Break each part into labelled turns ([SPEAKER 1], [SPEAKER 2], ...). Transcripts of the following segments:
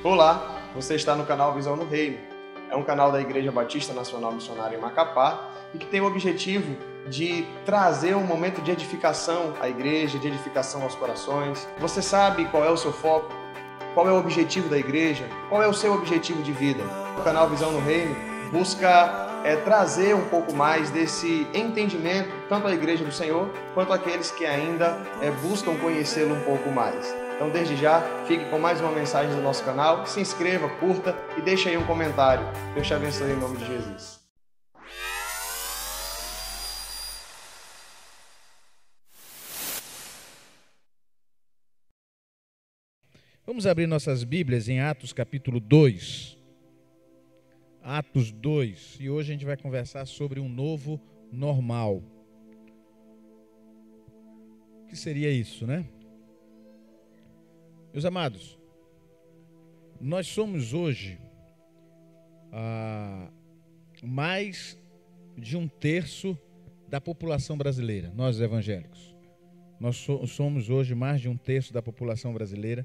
[SPEAKER 1] Olá, você está no canal Visão no Reino. É um canal da Igreja Batista Nacional Missionária em Macapá e que tem o objetivo de trazer um momento de edificação à igreja, de edificação aos corações. Você sabe qual é o seu foco? Qual é o objetivo da igreja? Qual é o seu objetivo de vida? O canal Visão no Reino busca trazer um pouco mais desse entendimento, tanto à igreja do Senhor, quanto àqueles que ainda buscam conhecê-lo um pouco mais. Então, desde já, fique com mais uma mensagem do nosso canal, se inscreva, curta e deixe aí um comentário. Deus te abençoe em nome de Jesus.
[SPEAKER 2] Vamos abrir nossas Bíblias em Atos capítulo 2. Atos 2. E hoje a gente vai conversar sobre um novo normal. O que seria isso, né? Meus amados, nós somos hoje mais de um terço da população brasileira, nós evangélicos. Nós somos hoje mais de um terço da população brasileira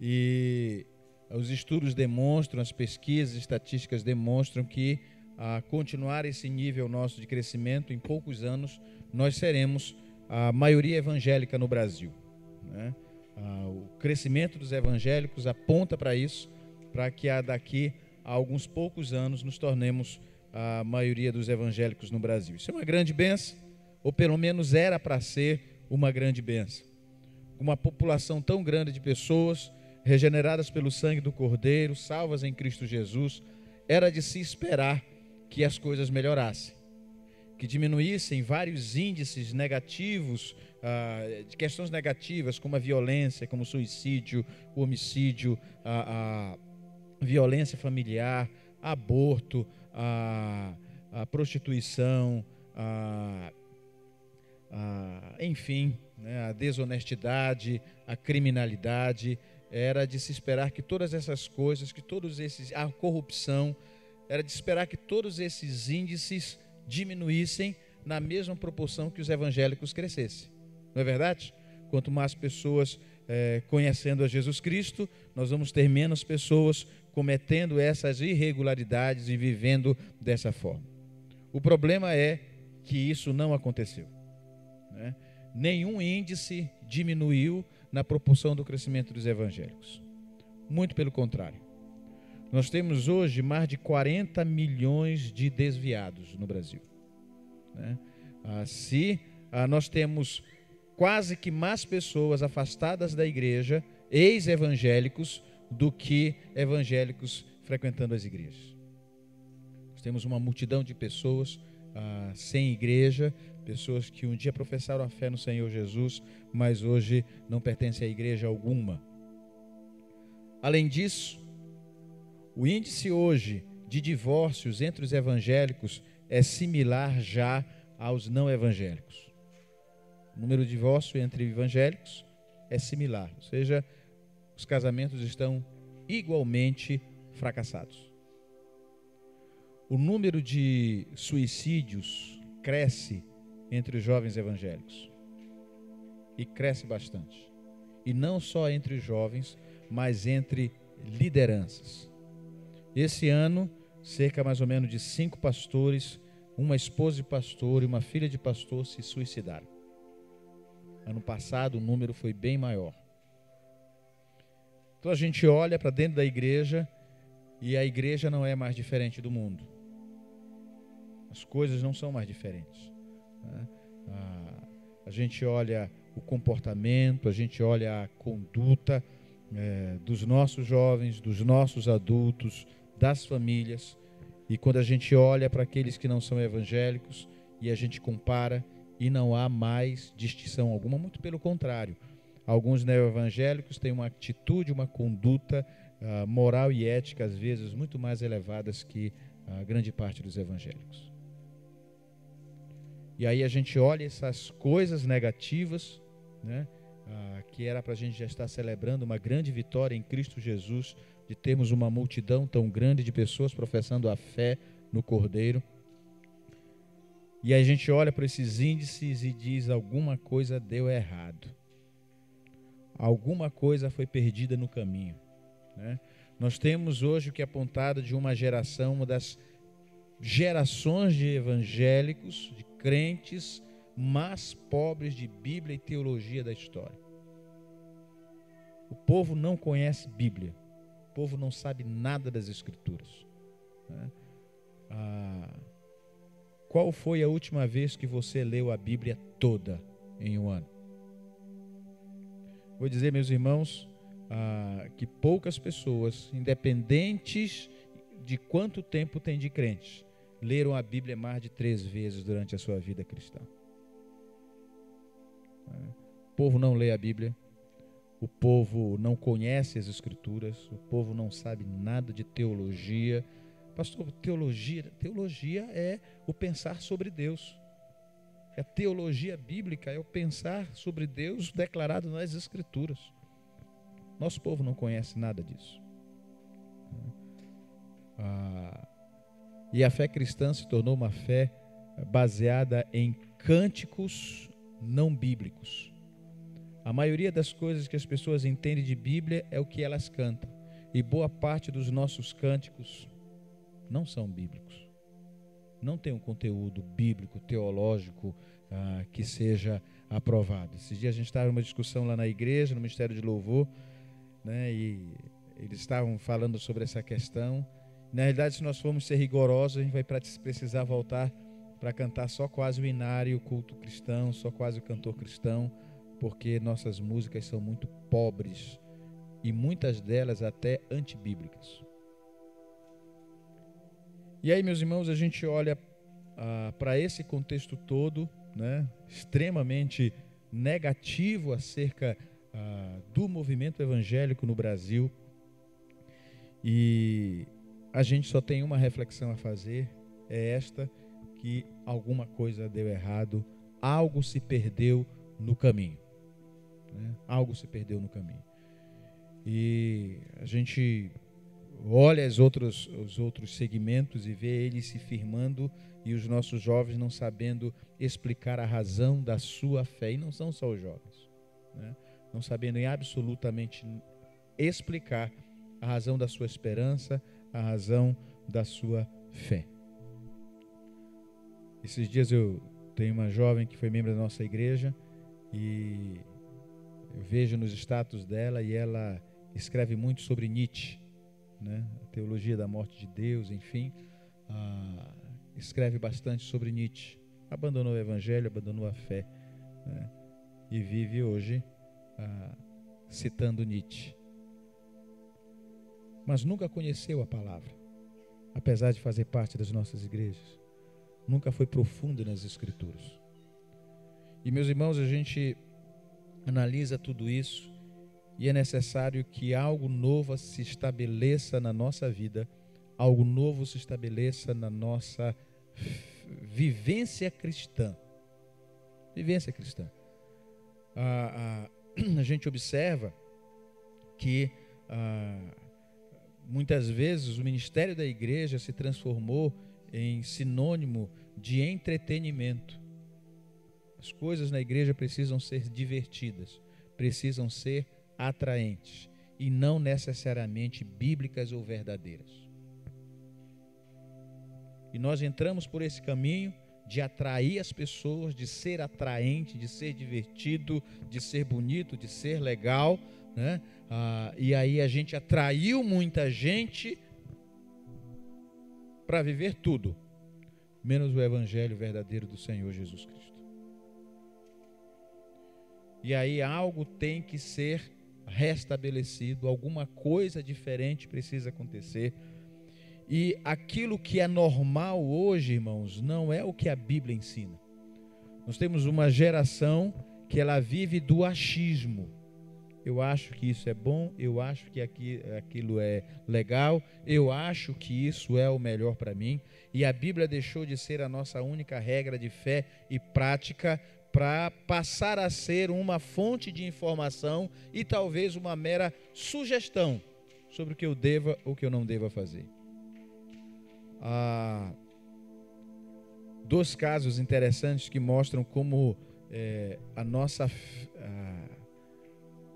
[SPEAKER 2] e os estudos demonstram, as pesquisas estatísticas demonstram que a continuar esse nível nosso de crescimento, em poucos anos, nós seremos a maioria evangélica no Brasil, né? O crescimento dos evangélicos aponta para isso, para que daqui a alguns poucos anos nos tornemos a maioria dos evangélicos no Brasil. Isso é uma grande bênção, ou pelo menos era para ser uma grande bênção. Uma população tão grande de pessoas regeneradas pelo sangue do Cordeiro, salvas em Cristo Jesus, era de se esperar que as coisas melhorassem, que diminuíssem vários índices negativos, de questões negativas, como a violência, como o suicídio, o homicídio, a violência familiar, aborto, a prostituição, enfim, né, a desonestidade, a criminalidade. Era de se esperar que todas essas coisas, a corrupção, era de esperar que todos esses índices diminuíssem na mesma proporção que os evangélicos crescessem. Não é verdade? Quanto mais pessoas conhecendo a Jesus Cristo, nós vamos ter menos pessoas cometendo essas irregularidades e vivendo dessa forma. O problema é que isso não aconteceu, né? Nenhum índice diminuiu na proporção do crescimento dos evangélicos. Muito pelo contrário. Nós temos hoje mais de 40 milhões de desviados no Brasil, né? Nós temos quase que mais pessoas afastadas da igreja, ex-evangélicos, do que evangélicos frequentando as igrejas. Nós temos uma multidão de pessoas sem igreja, pessoas que um dia professaram a fé no Senhor Jesus, mas hoje não pertencem a igreja alguma. Além disso, o índice hoje de divórcios entre os evangélicos é similar já aos não evangélicos. O número de divórcios entre evangélicos é similar, ou seja, os casamentos estão igualmente fracassados. O número de suicídios cresce entre os jovens evangélicos, e cresce bastante. E não só entre os jovens, mas entre lideranças. Esse ano, cerca mais ou menos de 5 pastores, uma esposa de pastor e uma filha de pastor se suicidaram. Ano passado o número foi bem maior. Então a gente olha para dentro da igreja e a igreja não é mais diferente do mundo. As coisas não são mais diferentes, né? A gente olha o comportamento, a gente olha a conduta dos nossos jovens, dos nossos adultos, das famílias, e quando a gente olha para aqueles que não são evangélicos e a gente compara, e não há mais distinção alguma, muito pelo contrário. Alguns neo-evangélicos têm uma atitude, uma conduta moral e ética, às vezes, muito mais elevadas que a grande parte dos evangélicos. E aí a gente olha essas coisas negativas, né, que era para a gente já estar celebrando uma grande vitória em Cristo Jesus, de termos uma multidão tão grande de pessoas professando a fé no Cordeiro. E aí a gente olha para esses índices e diz: alguma coisa deu errado. Alguma coisa foi perdida no caminho, né? Nós temos hoje o que é apontado de uma geração, uma das gerações de evangélicos, de crentes, mais pobres de Bíblia e teologia da história. O povo não conhece Bíblia. O povo não sabe nada das Escrituras. Qual foi a última vez que você leu a Bíblia toda em um ano? Vou dizer, meus irmãos, que poucas pessoas, independentes de quanto tempo tem de crentes, leram a Bíblia mais de 3 vezes durante a sua vida cristã. O povo não lê a Bíblia, o povo não conhece as Escrituras, o povo não sabe nada de teologia. Pastor, teologia é o pensar sobre Deus. A teologia bíblica é o pensar sobre Deus declarado nas Escrituras. Nosso povo não conhece nada disso. E a fé cristã se tornou uma fé baseada em cânticos não bíblicos. A maioria das coisas que as pessoas entendem de Bíblia é o que elas cantam. E boa parte dos nossos cânticos não são bíblicos. Não tem um conteúdo bíblico, teológico, que seja aprovado. Esses dias a gente estava numa discussão lá na igreja, no Ministério de Louvor, né, e eles estavam falando sobre essa questão. Na realidade, se nós formos ser rigorosos, a gente vai precisar voltar para cantar só quase o inário, o culto cristão, só quase o cantor cristão, porque nossas músicas são muito pobres e muitas delas até antibíblicas. E aí, meus irmãos, a gente olha para esse contexto todo, né, extremamente negativo acerca do movimento evangélico no Brasil, e a gente só tem uma reflexão a fazer, é esta, que alguma coisa deu errado, algo se perdeu no caminho, né? Algo se perdeu no caminho. E a gente olha os outros segmentos e vê eles se firmando e os nossos jovens não sabendo explicar a razão da sua fé. E não são só os jovens, né? Não sabendo absolutamente explicar a razão da sua esperança, a razão da sua fé. Esses dias eu tenho uma jovem que foi membro da nossa igreja e eu vejo nos status dela e ela escreve muito sobre Nietzsche, né? A teologia da morte de Deus, enfim, escreve bastante sobre Nietzsche. Abandonou o evangelho, abandonou a fé, né? E vive hoje citando Nietzsche. Mas nunca conheceu a palavra, apesar de fazer parte das nossas igrejas. Nunca foi profundo nas Escrituras. E, meus irmãos, a gente analisa tudo isso e é necessário que algo novo se estabeleça na nossa vida, algo novo se estabeleça na nossa vivência cristã. Vivência cristã. A gente observa que muitas vezes o ministério da igreja se transformou em sinônimo de entretenimento. As coisas na igreja precisam ser divertidas, precisam ser atraentes e não necessariamente bíblicas ou verdadeiras. E nós entramos por esse caminho de atrair as pessoas, de ser atraente, de ser divertido, de ser bonito, de ser legal, né? E aí a gente atraiu muita gente para viver tudo, menos o evangelho verdadeiro do Senhor Jesus Cristo. E aí algo tem que ser restabelecido, alguma coisa diferente precisa acontecer. E aquilo que é normal hoje, irmãos, não é o que a Bíblia ensina. Nós temos uma geração que ela vive do achismo. Eu acho que isso é bom, eu acho que aquilo é legal, eu acho que isso é o melhor para mim. E a Bíblia deixou de ser a nossa única regra de fé e prática para passar a ser uma fonte de informação e talvez uma mera sugestão sobre o que eu deva ou o que eu não deva fazer. Dois casos interessantes que mostram como a nossa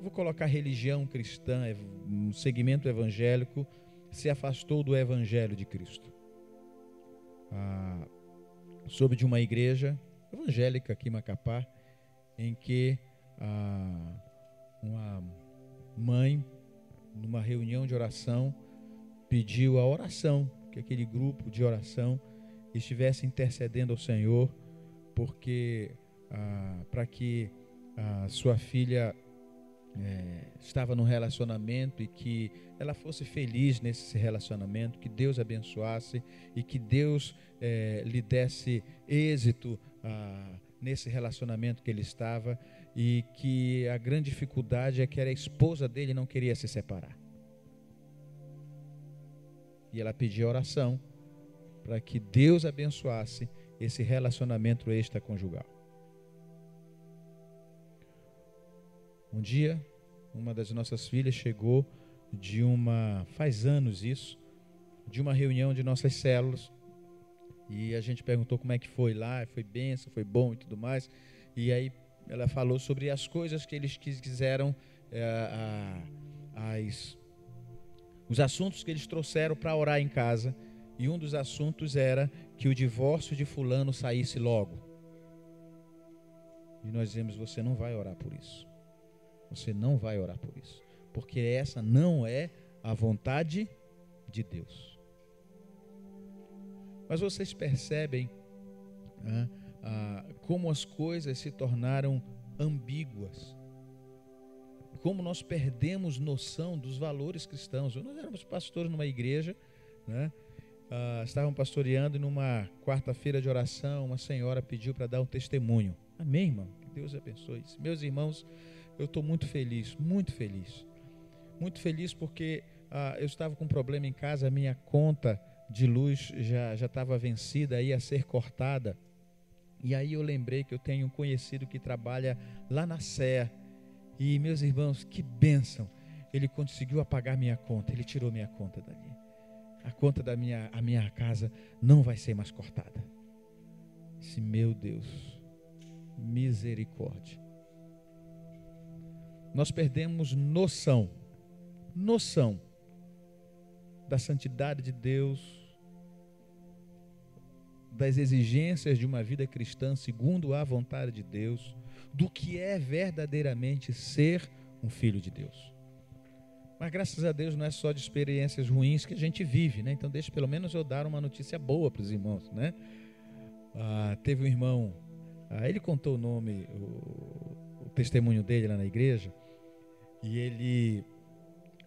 [SPEAKER 2] vou colocar religião cristã, um segmento evangélico, se afastou do evangelho de Cristo. Soube de uma igreja evangélica aqui em Macapá, em que uma mãe, numa reunião de oração, pediu a oração, que aquele grupo de oração estivesse intercedendo ao Senhor, porque para que a sua filha estava num relacionamento e que ela fosse feliz nesse relacionamento, que Deus abençoasse e que Deus lhe desse êxito nesse relacionamento que ele estava, e que a grande dificuldade é que a esposa dele não queria se separar. E ela pediu oração para que Deus abençoasse esse relacionamento extraconjugal. Um dia, uma das nossas filhas chegou faz anos isso, de uma reunião de nossas células, e a gente perguntou como é que foi lá, foi bênção, foi bom e tudo mais, e aí ela falou sobre as coisas que eles quiseram, os assuntos que eles trouxeram para orar em casa, e um dos assuntos era que o divórcio de fulano saísse logo. E nós dizemos: você não vai orar por isso. Você não vai orar por isso, porque essa não é a vontade de Deus. Mas vocês percebem como as coisas se tornaram ambíguas, como nós perdemos noção dos valores cristãos. Nós éramos pastores numa igreja, né? Estavam pastoreando, e numa quarta-feira de oração, uma senhora pediu para dar um testemunho. Amém, irmão? Que Deus abençoe. Meus irmãos, eu estou muito feliz, muito feliz. Muito feliz porque eu estava com um problema em casa, a minha conta de luz já estava vencida, ia ser cortada. E aí eu lembrei que eu tenho um conhecido que trabalha lá na Sé. E, meus irmãos, que bênção. Ele conseguiu apagar minha conta, ele tirou minha conta dali. A conta da minha casa não vai ser mais cortada. Disse: meu Deus, misericórdia. Nós perdemos noção da santidade de Deus, das exigências de uma vida cristã segundo a vontade de Deus, do que é verdadeiramente ser um filho de Deus. Mas graças a Deus não é só de experiências ruins que a gente vive, né? Então deixa pelo menos eu dar uma notícia boa para os irmãos, né? Teve um irmão, ele contou o testemunho dele lá na igreja, e ele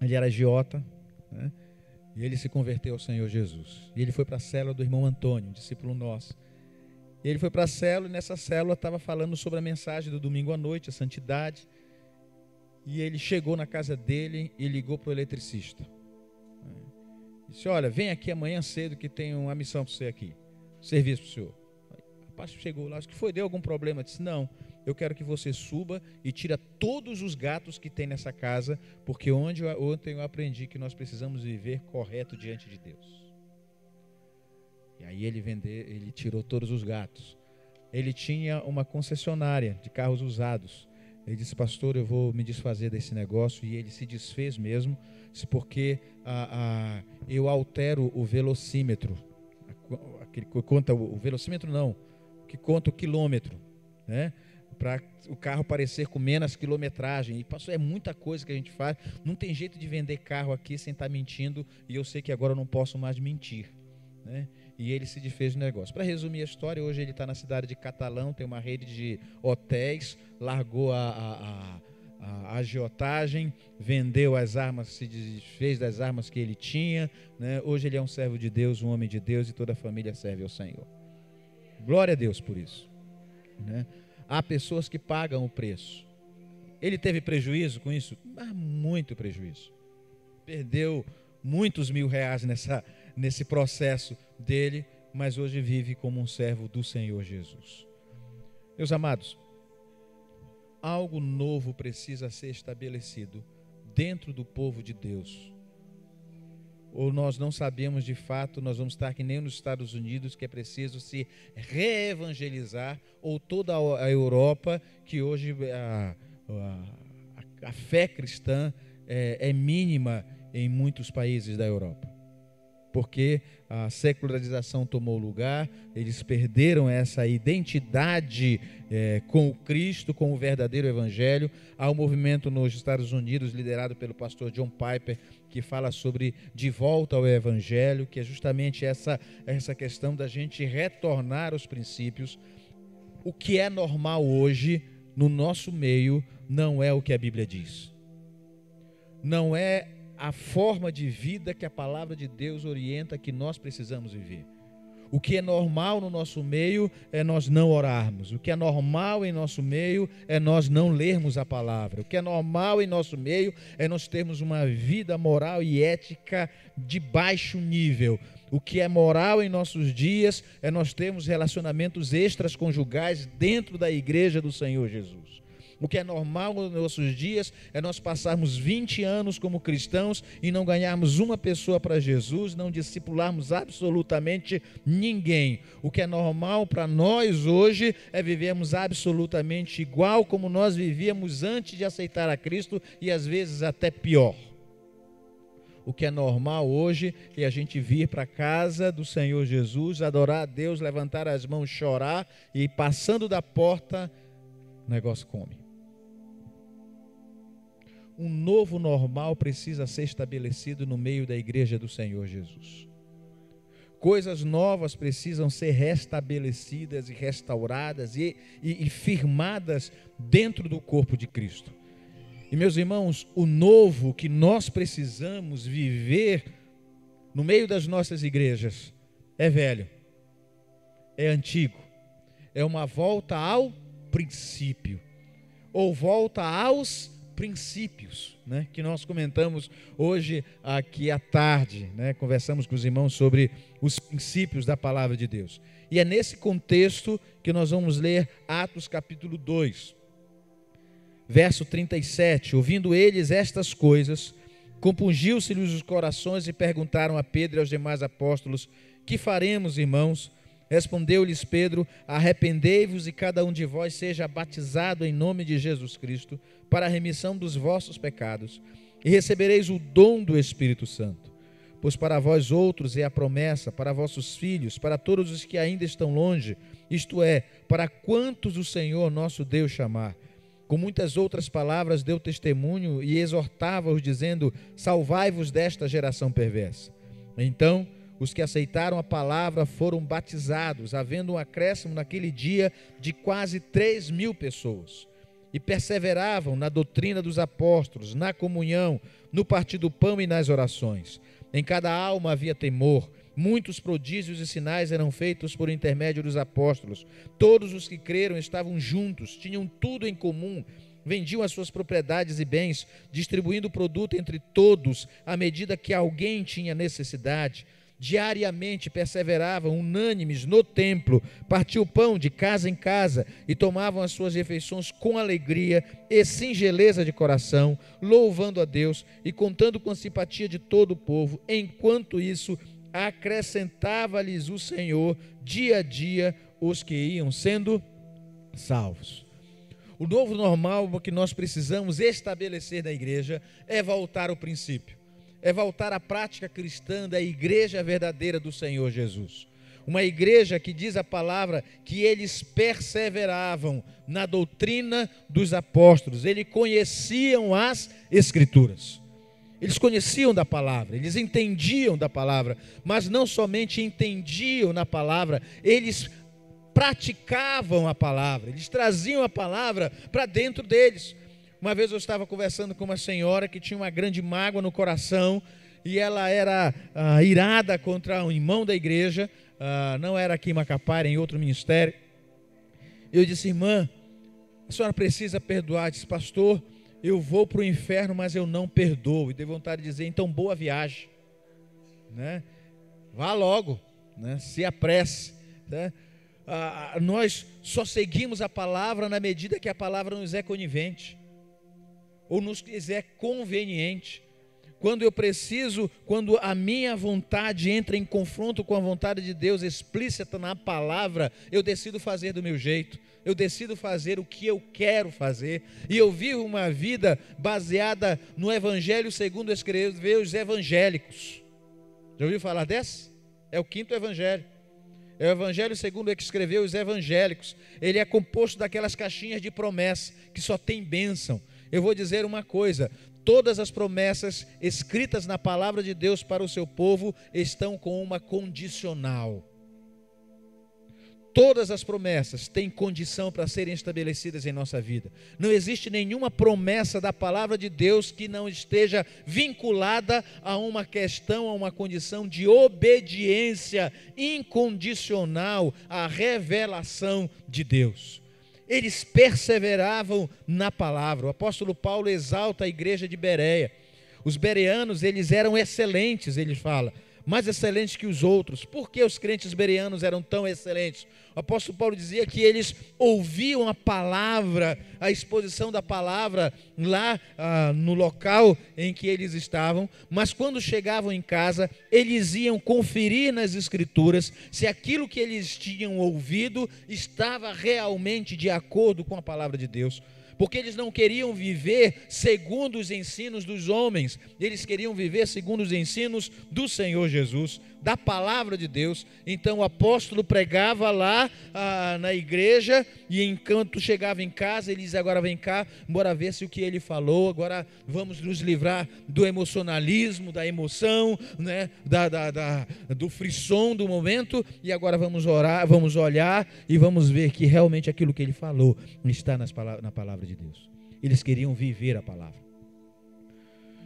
[SPEAKER 2] era agiota, né? E ele se converteu ao Senhor Jesus. E ele foi para a célula do irmão Antônio, um discípulo nosso. E ele foi para a célula, e nessa célula estava falando sobre a mensagem do domingo à noite, a santidade. E ele chegou na casa dele e ligou para o eletricista. Disse: olha, vem aqui amanhã cedo que tem uma missão para você aqui, serviço para o senhor. O rapaz chegou lá, acho que deu algum problema. Disse: não, eu quero que você suba e tira todos os gatos que tem nessa casa, porque ontem eu aprendi que nós precisamos viver correto diante de Deus. E aí ele tirou todos os gatos. Ele tinha uma concessionária de carros usados. Ele disse: pastor, eu vou me desfazer desse negócio. E ele se desfez mesmo, porque eu altero o velocímetro. Aquele que conta o velocímetro não, que conta o quilômetro, né? Para o carro parecer com menos quilometragem. E pastor, é muita coisa que a gente faz. Não tem jeito de vender carro aqui sem estar mentindo. E eu sei que agora eu não posso mais mentir, né? E ele se desfez do negócio. Para resumir a história, hoje ele está na cidade de Catalão, tem uma rede de hotéis, largou a agiotagem, vendeu as armas, se desfez das armas que ele tinha, né? Hoje ele é um servo de Deus, um homem de Deus, e toda a família serve ao Senhor. Glória a Deus por isso, né? Há pessoas que pagam o preço. Ele teve prejuízo com isso? Muito prejuízo. Perdeu muitos mil-reais nesse processo dele, mas hoje vive como um servo do Senhor Jesus. Meus amados, algo novo precisa ser estabelecido dentro do povo de Deus. Ou nós não sabemos de fato, nós vamos estar que nem nos Estados Unidos, que é preciso se reevangelizar, ou toda a Europa, que hoje a fé cristã é mínima em muitos países da Europa, porque a secularização tomou lugar, eles perderam essa identidade com o Cristo, com o verdadeiro Evangelho. Há um movimento nos Estados Unidos, liderado pelo pastor John Piper, que fala sobre de volta ao Evangelho, que é justamente essa questão da gente retornar aos princípios. O que é normal hoje, no nosso meio, não é o que a Bíblia diz. Não é a forma de vida que a palavra de Deus orienta que nós precisamos viver. O que é normal no nosso meio é nós não orarmos. O que é normal em nosso meio é nós não lermos a palavra. O que é normal em nosso meio é nós termos uma vida moral e ética de baixo nível. O que é moral em nossos dias é nós termos relacionamentos extraconjugais dentro da igreja do Senhor Jesus. O que é normal nos nossos dias é nós passarmos 20 anos como cristãos e não ganharmos uma pessoa para Jesus, não discipularmos absolutamente ninguém. O que é normal para nós hoje é vivermos absolutamente igual como nós vivíamos antes de aceitar a Cristo e às vezes até pior. O que é normal hoje é a gente vir para a casa do Senhor Jesus, adorar a Deus, levantar as mãos, chorar e passando da porta, o negócio come. Um novo normal precisa ser estabelecido no meio da igreja do Senhor Jesus. Coisas novas precisam ser restabelecidas e restauradas e firmadas dentro do corpo de Cristo. E meus irmãos, o novo que nós precisamos viver no meio das nossas igrejas é velho, é antigo, é uma volta ao princípio, ou volta aos princípios, né, que nós comentamos hoje aqui à tarde, né, conversamos com os irmãos sobre os princípios da palavra de Deus. E é nesse contexto que nós vamos ler Atos capítulo 2, verso 37. Ouvindo eles estas coisas, compungiu-se-lhes os corações e perguntaram a Pedro e aos demais apóstolos: que faremos, irmãos? Respondeu-lhes Pedro: arrependei-vos e cada um de vós seja batizado em nome de Jesus Cristo para a remissão dos vossos pecados, e recebereis o dom do Espírito Santo. Pois para vós outros é a promessa, para vossos filhos, para todos os que ainda estão longe, isto é, para quantos o Senhor nosso Deus chamar. Com muitas outras palavras deu testemunho e exortava-os, dizendo: salvai-vos desta geração perversa. Então os que aceitaram a palavra foram batizados, havendo um acréscimo naquele dia de quase 3.000 pessoas. E perseveravam na doutrina dos apóstolos, na comunhão, no partir do pão e nas orações. Em cada alma havia temor. Muitos prodígios e sinais eram feitos por intermédio dos apóstolos. Todos os que creram estavam juntos, tinham tudo em comum, vendiam as suas propriedades e bens, distribuindo o produto entre todos, à medida que alguém tinha necessidade. Diariamente perseveravam unânimes no templo, partiam o pão de casa em casa e tomavam as suas refeições com alegria e singeleza de coração, louvando a Deus e contando com a simpatia de todo o povo. Enquanto isso, acrescentava-lhes o Senhor dia a dia os que iam sendo salvos. O novo normal que nós precisamos estabelecer na igreja é voltar ao princípio. É voltar à prática cristã da igreja verdadeira do Senhor Jesus. Uma igreja que diz a palavra que eles perseveravam na doutrina dos apóstolos. Eles conheciam as Escrituras. Eles conheciam da palavra, eles entendiam da palavra. Mas não somente entendiam na palavra, eles praticavam a palavra. Eles traziam a palavra para dentro deles. Uma vez eu estava conversando com uma senhora que tinha uma grande mágoa no coração e ela era irada contra um irmão da igreja, não era aqui em Macapá, era em outro ministério. Eu disse: irmã, a senhora precisa perdoar. Disse: pastor, eu vou para o inferno, mas eu não perdoo. E dei vontade de dizer: então boa viagem, né? Vá logo, né? Se apresse, né? Nós só seguimos a palavra na medida que a palavra nos é conivente ou nos quiser conveniente. quando a minha vontade entra em confronto com a vontade de Deus explícita na palavra, eu decido fazer do meu jeito, eu decido fazer o que eu quero fazer, e eu vivo uma vida baseada no Evangelho segundo escreveu os evangélicos. Já ouviu falar dessa? É o 5º Evangelho. É o Evangelho segundo o que escreveu os evangélicos. Ele é composto daquelas caixinhas de promessa que só tem bênção. Eu vou dizer uma coisa: todas as promessas escritas na palavra de Deus para o seu povo estão com uma condicional. Todas as promessas têm condição para serem estabelecidas em nossa vida. Não existe nenhuma promessa da palavra de Deus que não esteja vinculada a uma questão, a uma condição de obediência incondicional à revelação de Deus. Eles perseveravam na palavra. O apóstolo Paulo exalta a igreja de Bereia. Os bereanos, eles eram excelentes, ele fala, mais excelentes que os outros. Por que os crentes bereanos eram tão excelentes? O apóstolo Paulo dizia que eles ouviam a palavra, a exposição da palavra lá no local em que eles estavam, mas quando chegavam em casa, eles iam conferir nas escrituras se aquilo que eles tinham ouvido estava realmente de acordo com a palavra de Deus. Porque eles não queriam viver segundo os ensinos dos homens, eles queriam viver segundo os ensinos do Senhor Jesus, da palavra de Deus. Então o apóstolo pregava lá na igreja, e enquanto chegava em casa, ele dizia: agora vem cá, bora ver se o que ele falou, agora vamos nos livrar do emocionalismo, da emoção, né, do frisson do momento, e agora vamos orar, vamos olhar e vamos ver que realmente aquilo que ele falou está na palavra de Deus. Eles queriam viver a palavra.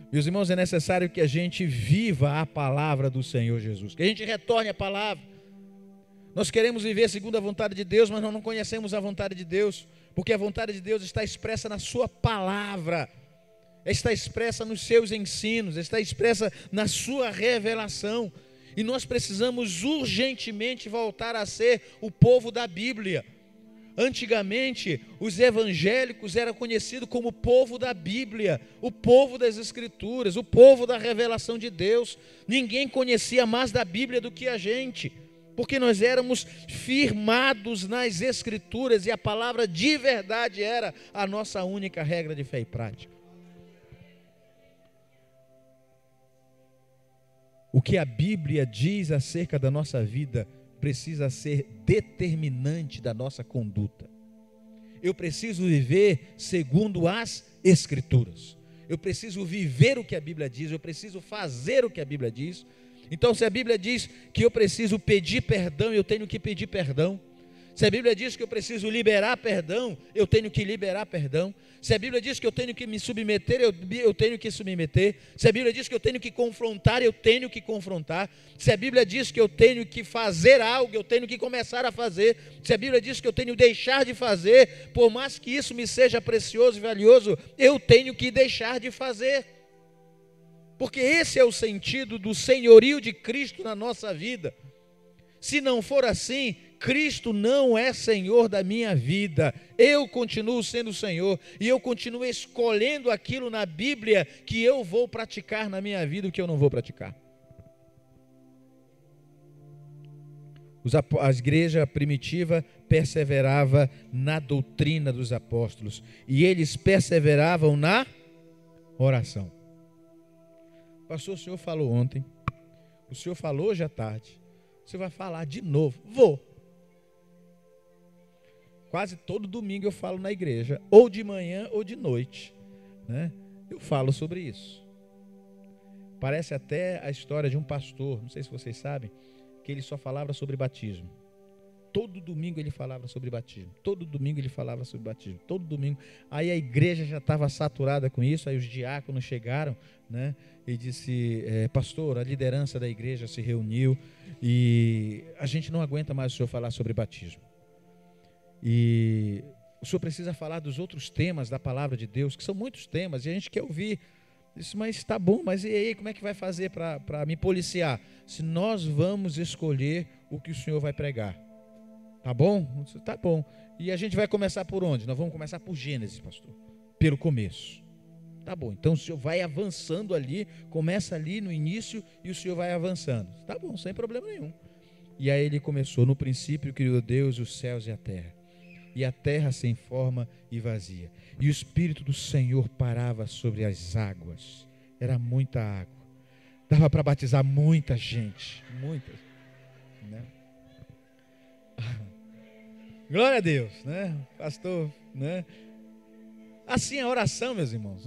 [SPEAKER 2] Meus irmãos, é necessário que a gente viva a palavra do Senhor Jesus, que a gente retorne a palavra. Nós queremos viver segundo a vontade de Deus, mas nós não conhecemos a vontade de Deus, porque a vontade de Deus está expressa na sua palavra, está expressa nos seus ensinos, está expressa na sua revelação, e nós precisamos urgentemente voltar a ser o povo da Bíblia. Antigamente, os evangélicos eram conhecidos como o povo da Bíblia, o povo das Escrituras, o povo da revelação de Deus. Ninguém conhecia mais da Bíblia do que a gente, porque nós éramos firmados nas Escrituras, e a palavra de verdade era a nossa única regra de fé e prática. O que a Bíblia diz acerca da nossa vida precisa ser determinante da nossa conduta. Eu preciso viver segundo as Escrituras. Eu preciso viver o que a Bíblia diz, eu preciso fazer o que a Bíblia diz. Então, se a Bíblia diz que eu preciso pedir perdão, eu tenho que pedir perdão. Se a Bíblia diz que eu preciso liberar perdão, eu tenho que liberar perdão. Se a Bíblia diz que eu tenho que me submeter, eu tenho que submeter. Se a Bíblia diz que eu tenho que confrontar, eu tenho que confrontar. Se a Bíblia diz que eu tenho que fazer algo, eu tenho que começar a fazer. Se a Bíblia diz que eu tenho que deixar de fazer, por mais que isso me seja precioso e valioso, eu tenho que deixar de fazer. Porque esse é o sentido do senhorio de Cristo na nossa vida. Se não for assim, Cristo não é Senhor da minha vida. Eu continuo sendo Senhor, e eu continuo escolhendo aquilo na Bíblia que eu vou praticar na minha vida e o que eu não vou praticar. A igreja primitiva perseverava na doutrina dos apóstolos, e eles perseveravam na oração. Pastor, o senhor falou ontem, o senhor falou hoje à tarde, você vai falar de novo? Vou. Quase todo domingo eu falo na igreja, ou de manhã ou de noite, né? Eu falo sobre isso. Parece até a história de um pastor, não sei se vocês sabem, que ele só falava sobre batismo. Todo domingo ele falava sobre batismo. Todo domingo ele falava sobre batismo. Todo domingo. Aí a igreja já estava saturada com isso. Aí os diáconos chegaram, né? E disse: pastor, a liderança da igreja se reuniu e a gente não aguenta mais o senhor falar sobre batismo. E o senhor precisa falar dos outros temas da palavra de Deus, que são muitos temas, e a gente quer ouvir. Isso, mas está bom, mas e aí, como é que vai fazer para me policiar? Se nós vamos escolher o que o senhor vai pregar. Tá bom? Tá bom. E a gente vai começar por onde? Nós vamos começar por Gênesis, pastor. Pelo começo. Tá bom, então o senhor vai avançando ali, começa ali no início e o senhor vai avançando. Tá bom, sem problema nenhum. E aí ele começou: no princípio criou Deus os céus e a terra. E a terra sem forma e vazia. E o Espírito do Senhor parava sobre as águas. Era muita água. Dava para batizar muita gente. Muita. Né? Glória a Deus, né? Pastor, né? Assim é a oração, meus irmãos.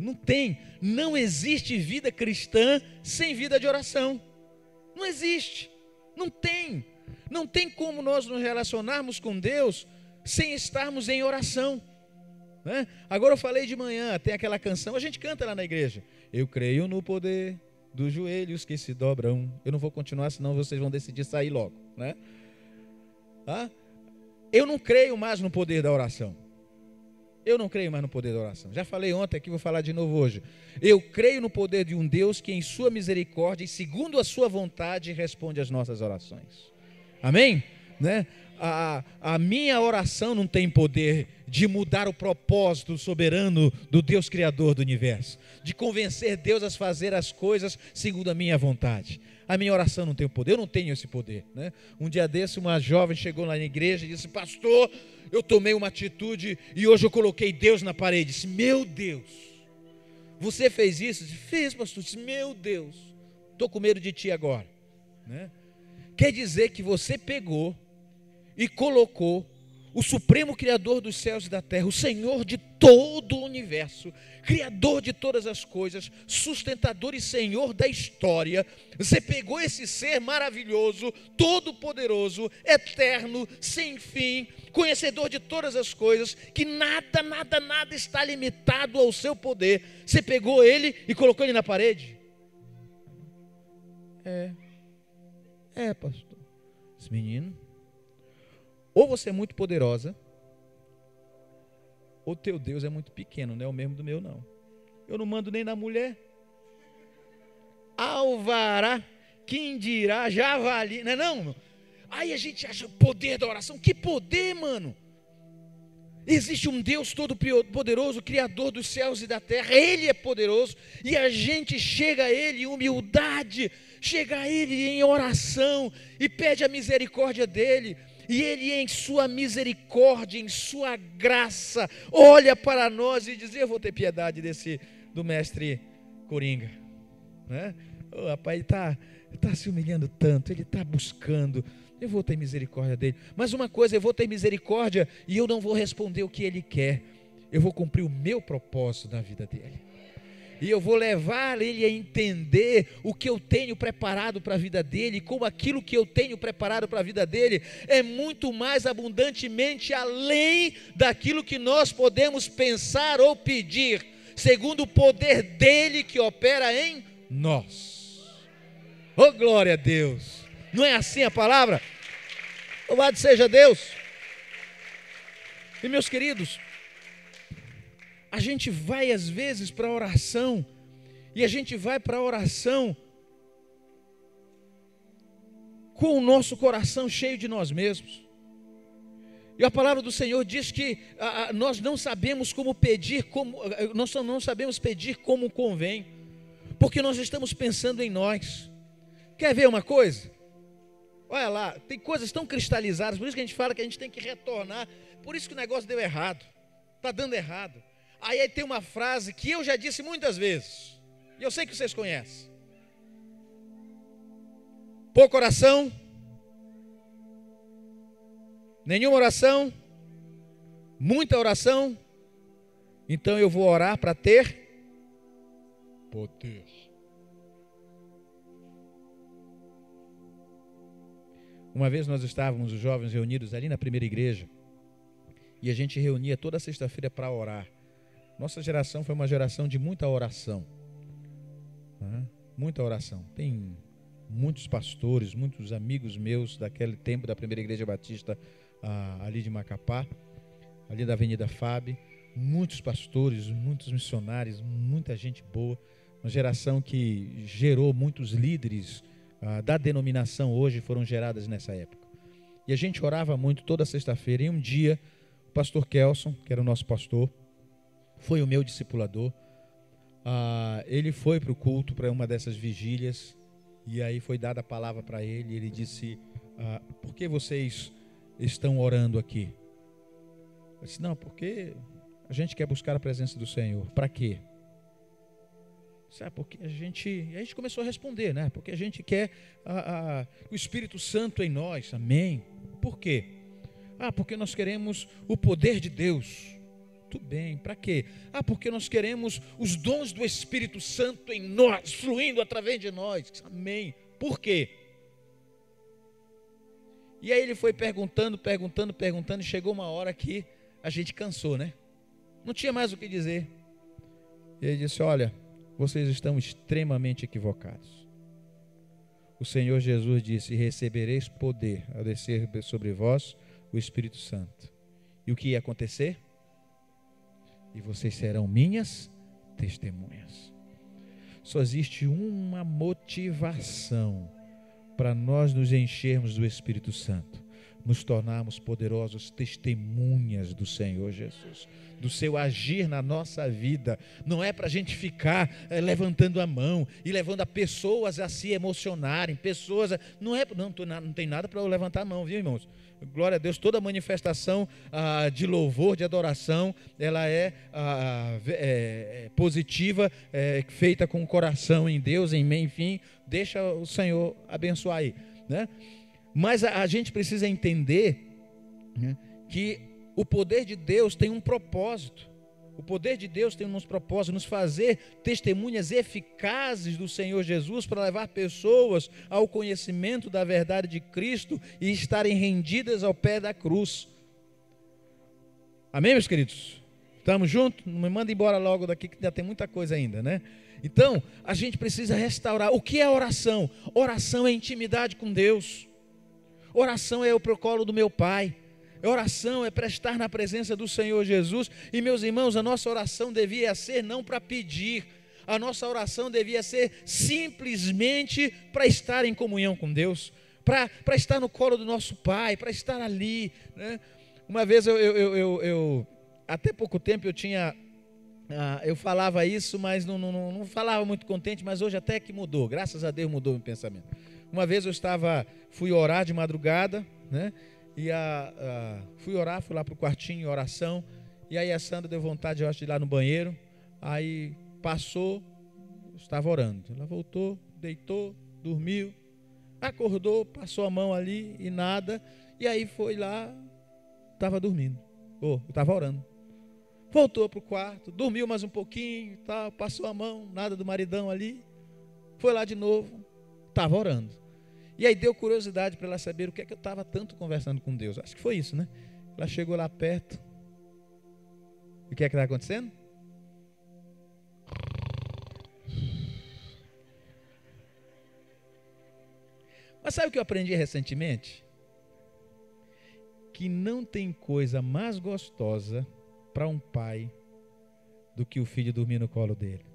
[SPEAKER 2] Não existe vida cristã sem vida de oração. Não existe. Não tem. Não tem como nós nos relacionarmos com Deus sem estarmos em oração, né? Agora eu falei de manhã, tem aquela canção, a gente canta lá na igreja: eu creio no poder dos joelhos que se dobram. Eu não vou continuar, senão vocês vão decidir sair logo, né? Eu não creio mais no poder da oração. Eu não creio mais no poder da oração. Já falei ontem aqui, vou falar de novo hoje. Eu creio no poder de um Deus que em sua misericórdia e segundo a sua vontade responde às nossas orações. Amém? Né? A minha oração não tem poder de mudar o propósito soberano do Deus Criador do universo, de convencer Deus a fazer as coisas segundo a minha vontade. A minha oração não tem o poder, eu não tenho esse poder, né? Um dia desse, uma jovem chegou lá na igreja e disse: pastor, eu tomei uma atitude e hoje eu coloquei Deus na parede. Disse: meu Deus, você fez isso? Disse: fiz, pastor. Disse: meu Deus, estou com medo de ti agora, né? Quer dizer que você pegou e colocou o Supremo Criador dos céus e da terra, o Senhor de todo o universo, Criador de todas as coisas, sustentador e Senhor da história. Você pegou esse ser maravilhoso, todo-poderoso, eterno, sem fim, conhecedor de todas as coisas, que nada está limitado ao seu poder. Você pegou ele e colocou ele na parede? Pastor. Esse menino, ou você é muito poderosa, ou teu Deus é muito pequeno, não é o mesmo do meu não. Eu não mando nem na mulher. Alvará, quindirá, javali, não é não? Aí a gente acha o poder da oração. Que poder, mano? Existe um Deus todo poderoso, Criador dos céus e da terra. Ele é poderoso e a gente chega a Ele em humildade, chega a Ele em oração e pede a misericórdia dEle. E Ele, em sua misericórdia, em sua graça, olha para nós e diz: eu vou ter piedade do mestre Coringa, né? Oh, rapaz, ele está se humilhando tanto, ele está buscando, eu vou ter misericórdia dele. Mas uma coisa, eu vou ter misericórdia e eu não vou responder o que ele quer, eu vou cumprir o meu propósito na vida dele. E eu vou levar ele a entender o que eu tenho preparado para a vida dele, como aquilo que eu tenho preparado para a vida dele é muito mais abundantemente além daquilo que nós podemos pensar ou pedir, segundo o poder dele que opera em nós. Oh, glória a Deus! Não é assim a palavra? Louvado seja Deus! E meus queridos, a gente vai às vezes para a oração, e a gente vai para a oração com o nosso coração cheio de nós mesmos. E a palavra do Senhor diz que nós não sabemos como pedir, nós não sabemos pedir como convém, porque nós estamos pensando em nós. Quer ver uma coisa? Olha lá, tem coisas tão cristalizadas, por isso que a gente fala que a gente tem que retornar, por isso que o negócio deu errado, está dando errado. Aí tem uma frase que eu já disse muitas vezes, e eu sei que vocês conhecem: pouca oração, nenhuma oração, muita oração, então eu vou orar para ter poder. Uma vez nós estávamos, os jovens, reunidos ali na primeira igreja, e a gente reunia toda sexta-feira para orar. Nossa geração foi uma geração de muita oração, né? Muita oração. Tem muitos pastores, muitos amigos meus daquele tempo da primeira igreja batista ali de Macapá, ali da Avenida Fábio, muitos pastores, muitos missionários, muita gente boa, uma geração que gerou muitos líderes da denominação hoje, foram geradas nessa época. E a gente orava muito toda sexta-feira, e um dia o pastor Kelson, que era o nosso pastor, foi o meu discipulador. ele foi para o culto, para uma dessas vigílias, e aí foi dada a palavra para ele, e ele disse, por que vocês estão orando aqui? Eu disse, não, porque a gente quer buscar a presença do Senhor. Para quê? Sabe, porque a gente começou a responder, né? Porque a gente quer o Espírito Santo em nós, amém. Por quê? Porque nós queremos o poder de Deus. Tudo bem, para quê? Porque nós queremos os dons do Espírito Santo em nós, fluindo através de nós, amém. Por quê? E aí ele foi perguntando, e chegou uma hora que a gente cansou, né? Não tinha mais o que dizer. E ele disse, olha, vocês estão extremamente equivocados. O Senhor Jesus disse, recebereis poder ao descer sobre vós o Espírito Santo. E o que ia acontecer? E vocês serão minhas testemunhas. Só existe uma motivação para nós nos enchermos do Espírito Santo, nos tornarmos poderosos testemunhas do Senhor Jesus, do seu agir na nossa vida. Não é para a gente ficar levantando a mão e levando a pessoas a se emocionarem, não tem nada para eu levantar a mão, viu, irmãos? Glória a Deus, toda manifestação de louvor, de adoração, ela é positiva, feita com o coração em Deus, enfim, deixa o Senhor abençoar aí, né? Mas a gente precisa entender, né, que o poder de Deus tem um propósito. O poder de Deus tem uns propósitos, nos fazer testemunhas eficazes do Senhor Jesus para levar pessoas ao conhecimento da verdade de Cristo e estarem rendidas ao pé da cruz. Amém, meus queridos? Estamos juntos? Não me manda embora logo daqui que ainda tem muita coisa ainda, né? Então, a gente precisa restaurar. O que é oração? Oração é intimidade com Deus. Oração é o protocolo do meu Pai. Oração é para estar na presença do Senhor Jesus. E meus irmãos, a nossa oração devia ser não para pedir. A nossa oração devia ser simplesmente para estar em comunhão com Deus, para estar no colo do nosso Pai, para estar ali, né? Uma vez eu até pouco tempo eu falava isso, mas não falava muito contente, mas hoje até que mudou, graças a Deus mudou o meu pensamento. Uma vez fui orar de madrugada, né? E fui orar, fui lá para o quartinho em oração, e aí a Sandra deu vontade, eu acho, de ir lá no banheiro. Aí passou, eu estava orando, ela voltou, deitou, dormiu, acordou, passou a mão ali e nada, e aí foi lá, estava dormindo, eu estava orando. Voltou para o quarto, dormiu mais um pouquinho, passou a mão, nada do maridão ali, foi lá de novo, estava orando. E aí deu curiosidade para ela saber o que é que eu estava tanto conversando com Deus. Acho que foi isso, né? Ela chegou lá perto. E o que é que está acontecendo? Mas sabe o que eu aprendi recentemente? Que não tem coisa mais gostosa para um pai do que o filho dormir no colo dele.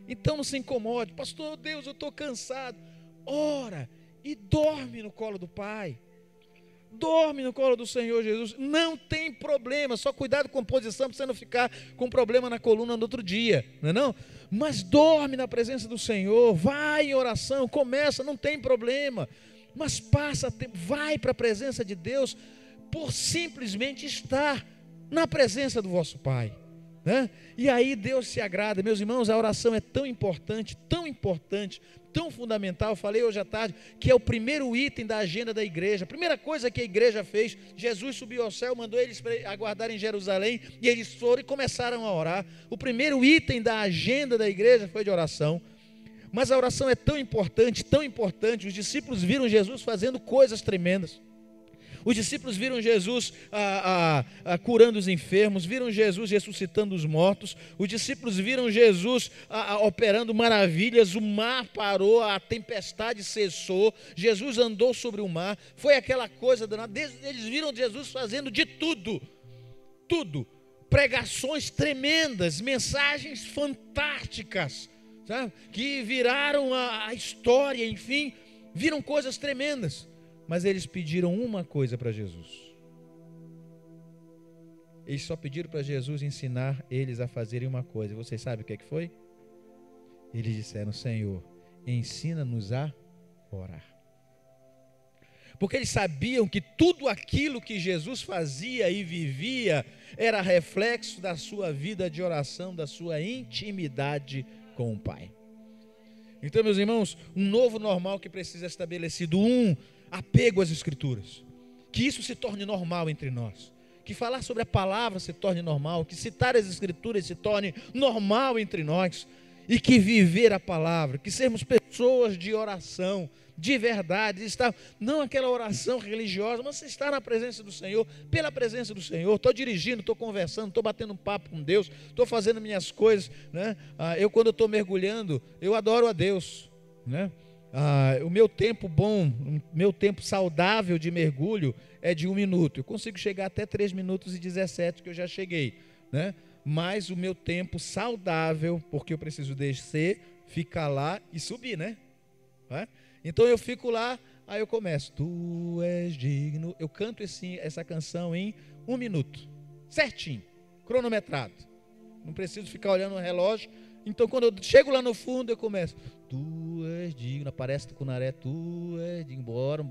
[SPEAKER 2] Então não se incomode. Pastor, Deus, eu estou cansado. Ora e dorme no colo do Pai, dorme no colo do Senhor Jesus, não tem problema, só cuidado com a posição para você não ficar com problema na coluna no outro dia, não é não? Mas dorme na presença do Senhor, vai em oração, começa, não tem problema, mas vai para a presença de Deus por simplesmente estar na presença do vosso Pai, né? E aí Deus se agrada. Meus irmãos, a oração é tão importante, tão fundamental. Eu falei hoje à tarde que é o primeiro item da agenda da igreja. A primeira coisa que a igreja fez, Jesus subiu ao céu, mandou eles aguardar em Jerusalém, e eles foram e começaram a orar. O primeiro item da agenda da igreja foi de oração. Mas a oração é tão importante, os discípulos viram Jesus fazendo coisas tremendas. Os discípulos viram Jesus curando os enfermos, viram Jesus ressuscitando os mortos, os discípulos viram Jesus operando maravilhas, o mar parou, a tempestade cessou, Jesus andou sobre o mar, foi aquela coisa danada. Eles viram Jesus fazendo de tudo, pregações tremendas, mensagens fantásticas, sabe? Que viraram a história, enfim, viram coisas tremendas. Mas eles pediram uma coisa para Jesus. eles só pediram para Jesus ensinar eles a fazerem uma coisa. Vocês sabem o que é que foi? Eles disseram: Senhor, ensina-nos a orar. Porque eles sabiam que tudo aquilo que Jesus fazia e vivia era reflexo da sua vida de oração, da sua intimidade com o Pai. Então, meus irmãos, um novo normal que precisa ser estabelecido. Apego às Escrituras. Que isso se torne normal entre nós. Que falar sobre a palavra se torne normal. Que citar as Escrituras se torne normal entre nós. E que viver a palavra, que sermos pessoas de oração, de verdade, não aquela oração religiosa, mas estar na presença do Senhor, pela presença do Senhor. Estou dirigindo, estou conversando, estou batendo um papo com Deus, estou fazendo minhas coisas, né? Quando estou mergulhando, eu adoro a Deus, né? O meu tempo bom, o meu tempo saudável de mergulho é de 1 minuto. Eu consigo chegar até 3 minutos e 17, que eu já cheguei, né? Mas o meu tempo saudável, porque eu preciso descer, ficar lá e subir, né? Então eu fico lá, aí eu começo. Tu és digno. Eu canto essa canção em 1 minuto, certinho, cronometrado. Não preciso ficar olhando o relógio. Então quando eu chego lá no fundo, eu começo. Tu és digno, aparece Tucunaré, tu és digno, bora,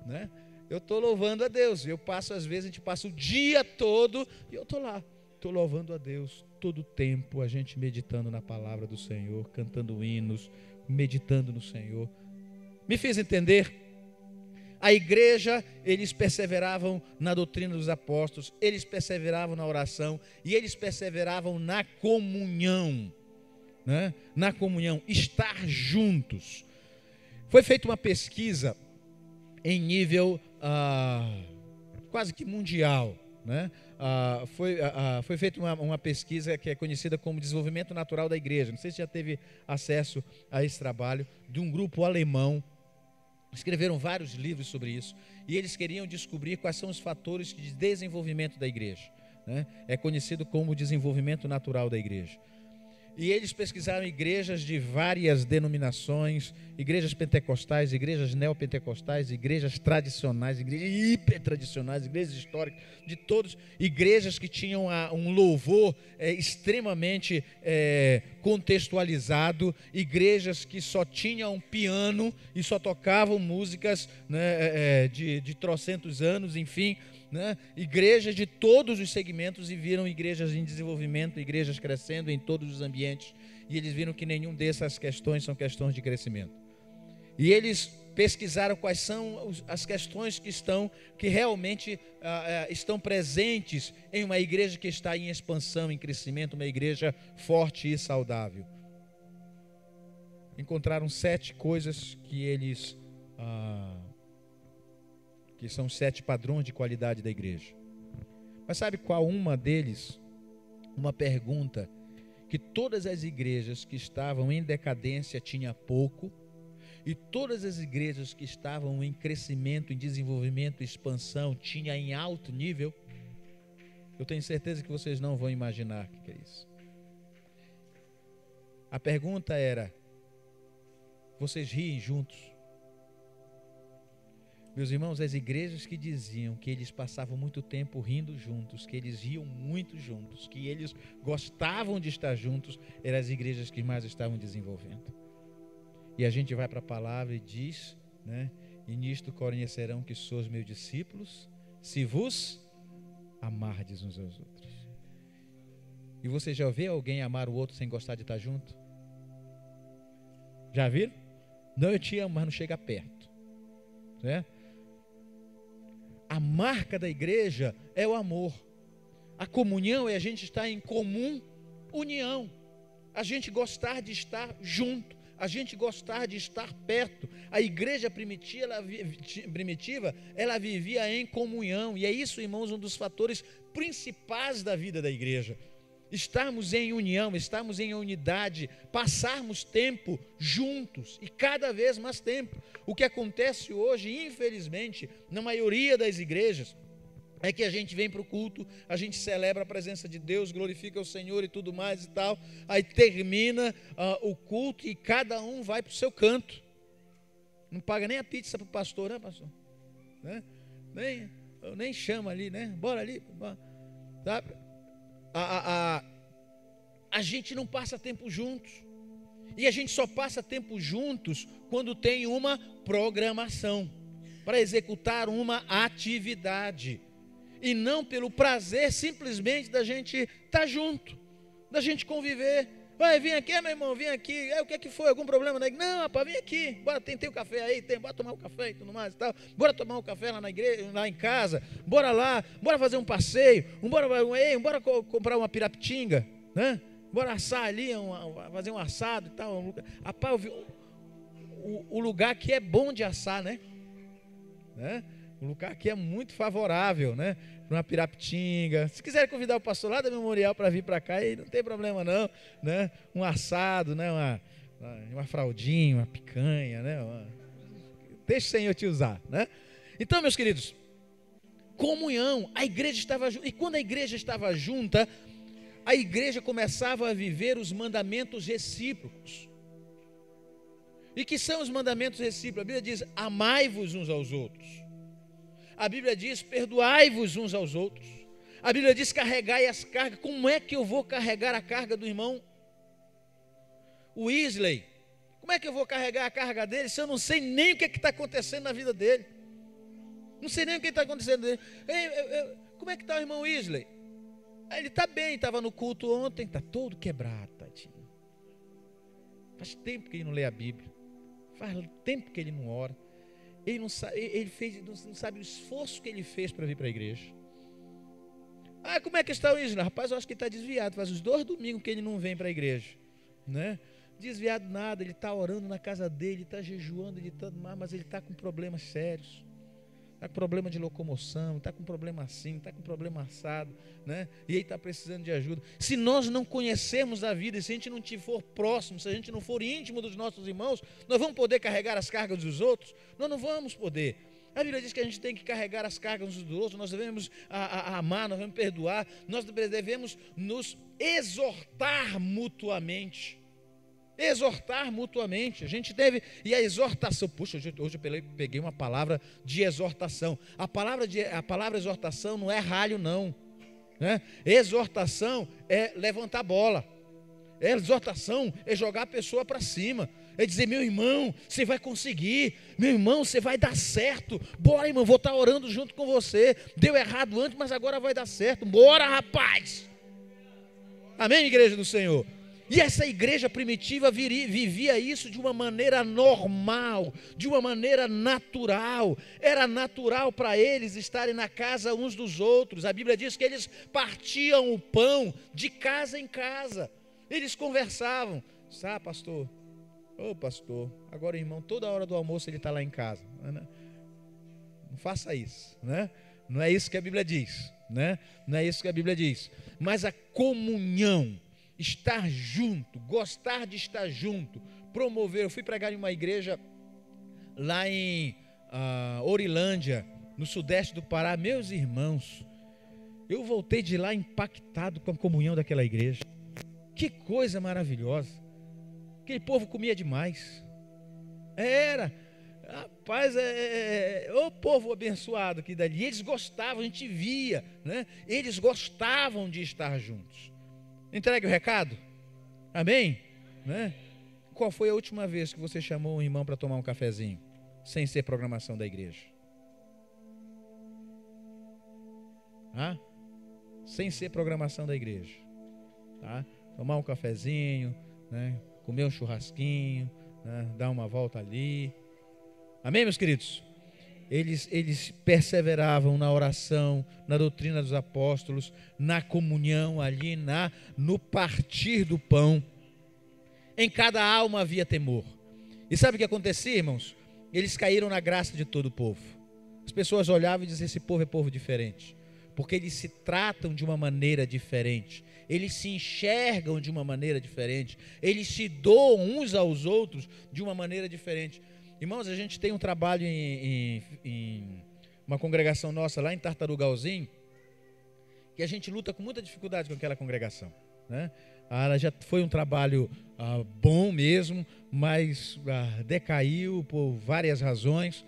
[SPEAKER 2] né? Eu estou louvando a Deus. Às vezes a gente passa o dia todo e eu estou lá. Estou louvando a Deus todo o tempo, a gente meditando na palavra do Senhor, cantando hinos, meditando no Senhor. Me fiz entender? A igreja, eles perseveravam na doutrina dos apóstolos, eles perseveravam na oração e eles perseveravam na comunhão, né? Na comunhão, estar juntos. Foi feita uma pesquisa em nível quase que mundial, né? Foi feita uma pesquisa que é conhecida como Desenvolvimento Natural da Igreja. Não sei se já teve acesso a esse trabalho, de um grupo alemão. Escreveram vários livros sobre isso. E eles queriam descobrir quais são os fatores de desenvolvimento da igreja, né? É conhecido como desenvolvimento natural da igreja. E eles pesquisaram igrejas de várias denominações, igrejas pentecostais, igrejas neopentecostais, igrejas tradicionais, igrejas hipertradicionais, igrejas históricas, de todos, igrejas que tinham um louvor extremamente contextualizado, igrejas que só tinham um piano e só tocavam músicas, né, de trocentos anos, enfim, né? Igrejas de todos os segmentos, e viram igrejas em desenvolvimento, igrejas crescendo em todos os ambientes, e eles viram que nenhum dessas questões são questões de crescimento. E eles pesquisaram quais são as questões que realmente estão presentes em uma igreja que está em expansão, em crescimento, uma igreja forte e saudável. Encontraram 7 coisas que eles que são os 7 padrões de qualidade da igreja. Mas sabe qual uma deles? Uma pergunta que todas as igrejas que estavam em decadência tinha pouco, e todas as igrejas que estavam em crescimento, em desenvolvimento, expansão, tinha em alto nível. Eu tenho certeza que vocês não vão imaginar o que é isso. A pergunta era: vocês riem juntos? Meus irmãos, as igrejas que diziam que eles passavam muito tempo rindo juntos, que eles riam muito juntos, que eles gostavam de estar juntos, eram as igrejas que mais estavam desenvolvendo. E a gente vai para a palavra e diz, né? E nisto conhecerão que sois meus discípulos, se vos amardes uns aos outros. E você já vê alguém amar o outro sem gostar de estar junto? Já viram? Não, eu te amo, mas não chega perto, né? A marca da igreja é o amor. A comunhão é a gente estar em comum união. A gente gostar de estar junto. A gente gostar de estar perto. A igreja primitiva, ela vivia em comunhão. E é isso, irmãos, um dos fatores principais da vida da igreja. Estarmos em união, estarmos em unidade, passarmos tempo juntos, e cada vez mais tempo. O que acontece hoje, infelizmente, na maioria das igrejas, é que a gente vem para o culto, a gente celebra a presença de Deus, glorifica o Senhor e tudo mais e tal, aí termina o culto e cada um vai para o seu canto. Não paga nem a pizza para o pastor, né, pastor? Né? Nem chama ali, né? Bora ali, bora. sabe? A gente não passa tempo juntos. E a gente só passa tempo juntos quando tem uma programação para executar uma atividade. E não pelo prazer simplesmente da gente estar junto, da gente conviver. Vai, vem aqui, meu irmão, vem aqui. O que é que foi? Algum problema na igreja? Não, rapaz, vem aqui. Bora, tem o café aí, bora tomar o café e tudo mais e tal. Bora tomar um café lá na igreja, lá em casa. Bora lá, bora fazer um passeio. Bora comprar uma pirapitinga, né? Bora assar ali, fazer um assado e tal. Rapaz, eu vi o lugar aqui é bom de assar, né? O lugar aqui é muito favorável, né? Para uma pirapitinga. Se quiser convidar o pastor lá da Memorial para vir para cá, aí não tem problema não, né? Um assado, né? Uma fraldinha, uma picanha, né? Deixa o Senhor te usar, né? Então, meus queridos, comunhão, a igreja estava junta. E quando a igreja estava junta, a igreja começava a viver os mandamentos recíprocos. E que são os mandamentos recíprocos? A Bíblia diz: amai-vos uns aos outros. A Bíblia diz: perdoai-vos uns aos outros. A Bíblia diz: carregai as cargas. Como é que eu vou carregar a carga do irmão Wesley? Como é que eu vou carregar a carga dele se eu não sei nem o que está acontecendo na vida dele? Não sei nem o que está acontecendo dele. Como é que está o irmão Wesley? Ele está bem, estava no culto ontem, está todo quebrado, tadinho. Faz tempo que ele não lê a Bíblia. Faz tempo que ele não ora. Ele não sabe, não sabe o esforço que ele fez para vir para a igreja. Como é que está o Wesley? Rapaz, eu acho que ele está desviado. Faz uns 2 domingos que ele não vem para a igreja, né? Desviado nada, ele está orando na casa dele, está jejuando, mas ele está com problemas sérios. Está com problema de locomoção, está com problema assim, está com problema assado, né? E ele está precisando de ajuda. Se nós não conhecermos a vida, se a gente não for próximo, se a gente não for íntimo dos nossos irmãos, nós vamos poder carregar as cargas dos outros? Nós não vamos poder. A Bíblia diz que a gente tem que carregar as cargas uns dos outros, nós devemos amar, nós devemos perdoar, nós devemos nos exortar mutuamente. Exortar mutuamente. A gente deve, e a exortação, puxa, hoje eu peguei uma palavra de exortação. A palavra exortação não é ralho não, né? Exortação é levantar bola. Exortação é jogar a pessoa para cima, é dizer: meu irmão, você vai conseguir, meu irmão, você vai dar certo, bora, irmão, vou estar orando junto com você, deu errado antes, mas agora vai dar certo, bora, rapaz. Amém, igreja do Senhor? E essa igreja primitiva vivia isso de uma maneira normal, de uma maneira natural. Era natural para eles estarem na casa uns dos outros. A Bíblia diz que eles partiam o pão de casa em casa. Eles conversavam. Sabe, pastor? Ô, pastor, agora o irmão, toda hora do almoço ele está lá em casa. Não faça isso, né? Não é isso que a Bíblia diz, né? Não é isso que a Bíblia diz. Mas a comunhão, estar junto, gostar de estar junto, promover. Eu fui pregar em uma igreja lá em Orilândia, no sudeste do Pará. Meus irmãos, eu voltei de lá impactado com a comunhão daquela igreja. Que coisa maravilhosa. Aquele povo comia demais. Rapaz, o povo abençoado aqui dali. Eles gostavam, a gente via, né? Eles gostavam de estar juntos. Entregue o recado? Amém? Né? Qual foi a última vez que você chamou um irmão para tomar um cafezinho, sem ser programação da igreja? Sem ser programação da igreja, tá? Tomar um cafezinho, né? Comer um churrasquinho, né? Dar uma volta ali. Amém, meus queridos? Eles perseveravam na oração, na doutrina dos apóstolos, na comunhão ali, no partir do pão. Em cada alma havia temor. E sabe o que acontecia, irmãos? Eles caíram na graça de todo o povo. As pessoas olhavam e diziam: esse povo é povo diferente, porque eles se tratam de uma maneira diferente, eles se enxergam de uma maneira diferente, eles se doam uns aos outros de uma maneira diferente. Irmãos, a gente tem um trabalho em uma congregação nossa lá em Tartarugalzinho, que a gente luta com muita dificuldade com aquela congregação, né? Ela já foi um trabalho bom mesmo, mas decaiu por várias razões,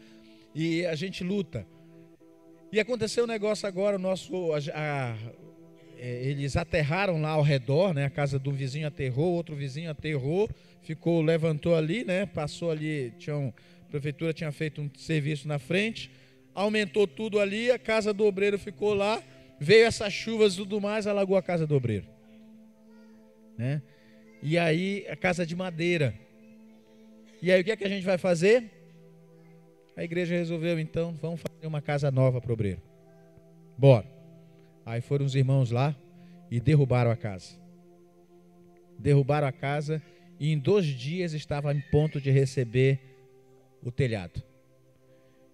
[SPEAKER 2] e a gente luta. E aconteceu um negócio agora, eles aterraram lá ao redor, né? A casa do vizinho aterrou, outro vizinho aterrou, levantou ali, né? Passou ali, a prefeitura tinha feito um serviço na frente, aumentou tudo ali, a casa do obreiro ficou lá, veio essas chuvas e tudo mais, alagou a casa do obreiro, né? E aí a casa de madeira. E aí o que é que a gente vai fazer? A igreja resolveu, então, vamos fazer uma casa nova para o obreiro. Bora. Aí foram os irmãos lá e derrubaram a casa. Derrubaram a casa e em 2 dias estava em ponto de receber o telhado.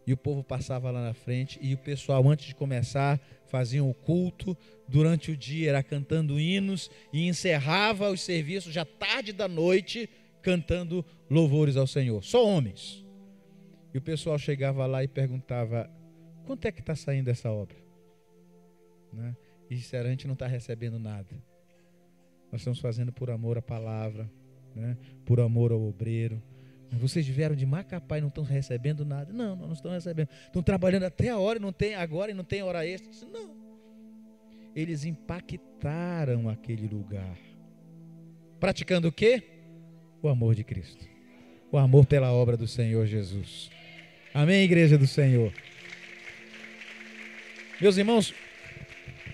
[SPEAKER 2] E o povo passava lá na frente e o pessoal, antes de começar, faziam o culto. Durante o dia era cantando hinos e encerrava os serviços já tarde da noite cantando louvores ao Senhor. Só homens. E o pessoal chegava lá e perguntava: quanto é que está saindo essa obra? Né? E disseram: a gente não está recebendo nada. Nós estamos fazendo por amor à palavra, né? Por amor ao obreiro. Vocês vieram de Macapá e não estão recebendo nada? Não, não estão recebendo. Estão trabalhando até a hora e não tem agora e não tem hora extra. Disse, não. Eles impactaram aquele lugar. Praticando o quê? O amor de Cristo. O amor pela obra do Senhor Jesus. Amém, igreja do Senhor. Meus irmãos,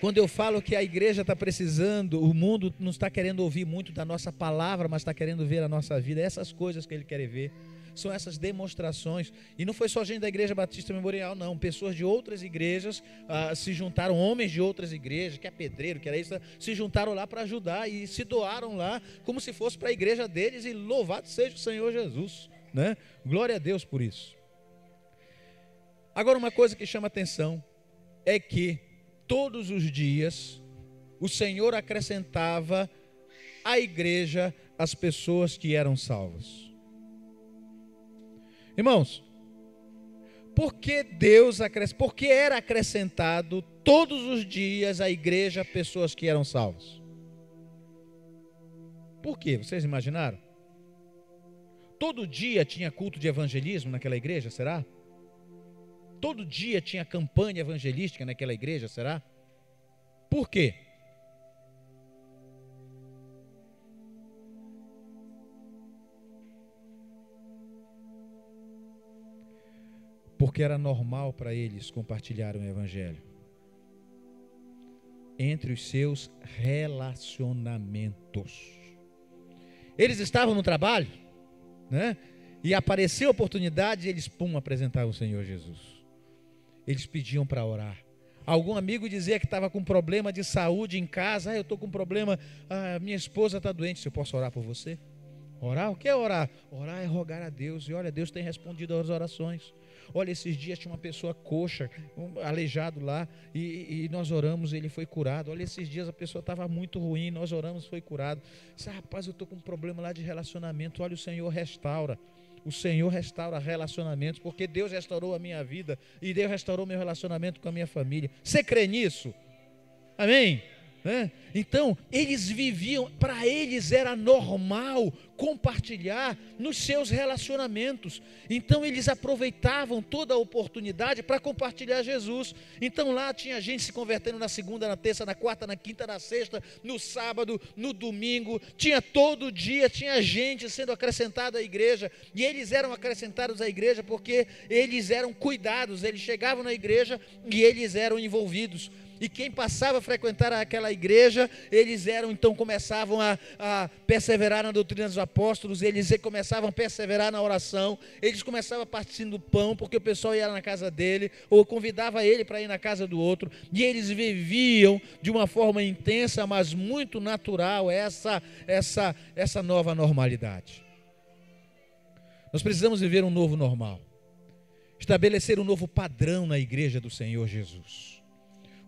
[SPEAKER 2] quando eu falo que a igreja está precisando, o mundo não está querendo ouvir muito da nossa palavra, mas está querendo ver a nossa vida. Essas coisas que ele quer ver, são essas demonstrações. E não foi só gente da Igreja Batista Memorial, não. Pessoas de outras igrejas se juntaram, homens de outras igrejas, que é pedreiro, que era isso, se juntaram lá para ajudar e se doaram lá, como se fosse para a igreja deles, e louvado seja o Senhor Jesus, né? Glória a Deus por isso. Agora, uma coisa que chama atenção é que todos os dias o Senhor acrescentava à igreja as pessoas que eram salvas. Irmãos, por que era acrescentado todos os dias à igreja pessoas que eram salvas? Por quê? Vocês imaginaram? Todo dia tinha culto de evangelismo naquela igreja, será? Todo dia tinha campanha evangelística naquela igreja, será? Por quê? Porque era normal para eles compartilhar o evangelho entre os seus relacionamentos. Eles estavam no trabalho, né? E apareceu a oportunidade e eles, apresentavam o Senhor Jesus. Eles pediam para orar. Algum amigo dizia que estava com problema de saúde em casa. Eu estou com problema, minha esposa está doente. Se eu posso orar por você? Orar? O que é orar? Orar é rogar a Deus. E olha, Deus tem respondido às orações. Olha, esses dias tinha uma pessoa coxa, aleijado lá, e nós oramos, ele foi curado. Olha, esses dias a pessoa estava muito ruim, nós oramos, foi curado. Disse, rapaz, eu estou com um problema lá de relacionamento. Olha, o Senhor restaura. O Senhor restaura relacionamentos, porque Deus restaurou a minha vida e Deus restaurou meu relacionamento com a minha família. Você crê nisso? Amém? Então, eles viviam, para eles era normal compartilhar nos seus relacionamentos. Então, eles aproveitavam toda a oportunidade para compartilhar Jesus. Então, lá tinha gente se convertendo na segunda, na terça, na quarta, na quinta, na sexta, no sábado, no domingo. Tinha todo dia, tinha gente sendo acrescentada à igreja. E eles eram acrescentados à igreja porque eles eram cuidados. Eles chegavam na igreja e eles eram envolvidos. E quem passava a frequentar aquela igreja, eles começavam a perseverar na doutrina dos apóstolos, eles começavam a perseverar na oração, eles começavam a partir do pão, porque o pessoal ia na casa dele, ou convidava ele para ir na casa do outro, e eles viviam de uma forma intensa, mas muito natural, essa nova normalidade. Nós precisamos viver um novo normal, estabelecer um novo padrão na igreja do Senhor Jesus.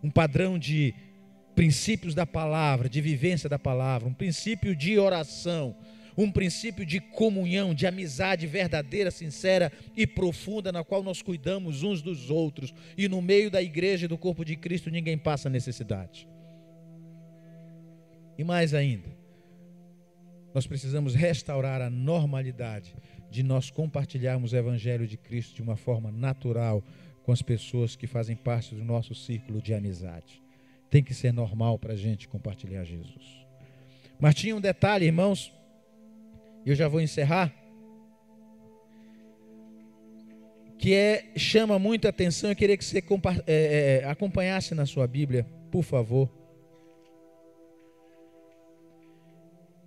[SPEAKER 2] Um padrão de princípios da palavra, de vivência da palavra, um princípio de oração, um princípio de comunhão, de amizade verdadeira, sincera e profunda, na qual nós cuidamos uns dos outros, e no meio da igreja e do corpo de Cristo ninguém passa necessidade. E mais ainda, nós precisamos restaurar a normalidade de nós compartilharmos o evangelho de Cristo de uma forma natural, com as pessoas que fazem parte do nosso círculo de amizade. tem que ser normal para a gente compartilhar Jesus. Mas tinha um detalhe, irmãos, e eu já vou encerrar, que chama muita atenção. Eu queria que você acompanhasse na sua Bíblia, por favor.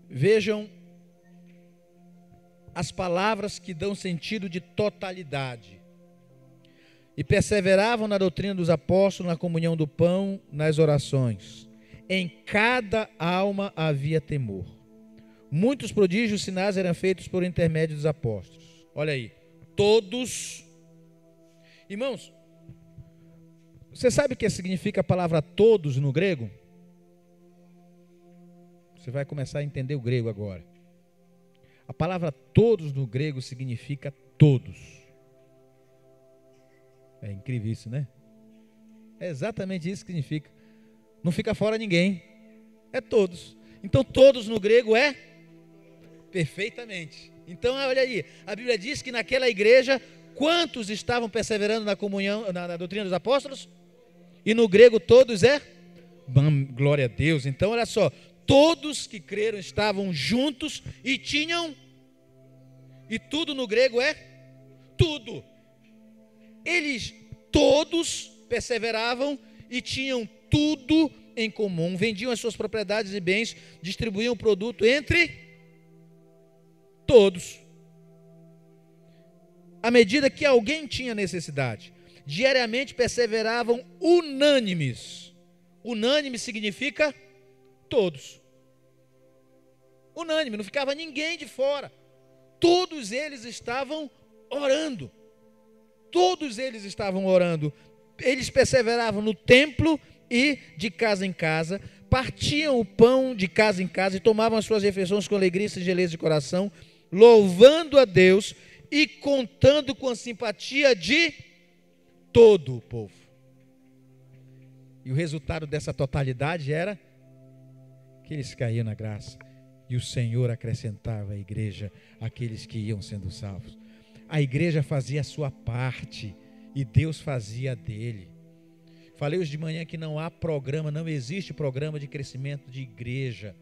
[SPEAKER 2] Vejam as palavras que dão sentido de totalidade. E perseveravam na doutrina dos apóstolos, na comunhão do pão, nas orações. Em cada alma havia temor. Muitos prodígios e sinais eram feitos por intermédio dos apóstolos. Olha aí, todos. Irmãos, você sabe o que significa a palavra todos no grego? Você vai começar a entender o grego agora. A palavra todos no grego significa todos. É incrível isso, né? É exatamente isso que significa. Não fica fora ninguém. É todos. Então todos no grego é perfeitamente. Então olha aí, a Bíblia diz que naquela igreja, quantos estavam perseverando na comunhão, na doutrina dos apóstolos? E no grego todos é? Glória a Deus. Então olha só, todos que creram estavam juntos e tinham, e tudo no grego é tudo. Eles todos perseveravam e tinham tudo em comum, vendiam as suas propriedades e bens, distribuíam o produto entre todos, à medida que alguém tinha necessidade. Diariamente perseveravam unânimes. Unânime significa todos. Unânime, não ficava ninguém de fora. Todos eles estavam orando. Todos eles estavam orando. Eles perseveravam no templo e de casa em casa, partiam o pão de casa em casa e tomavam as suas refeições com alegria e singeleza de coração, louvando a Deus e contando com a simpatia de todo o povo. E o resultado dessa totalidade era que eles caíam na graça e o Senhor acrescentava à igreja aqueles que iam sendo salvos. A igreja fazia a sua parte e Deus fazia a dele. Falei hoje de manhã que não há programa, não existe programa de crescimento de igreja,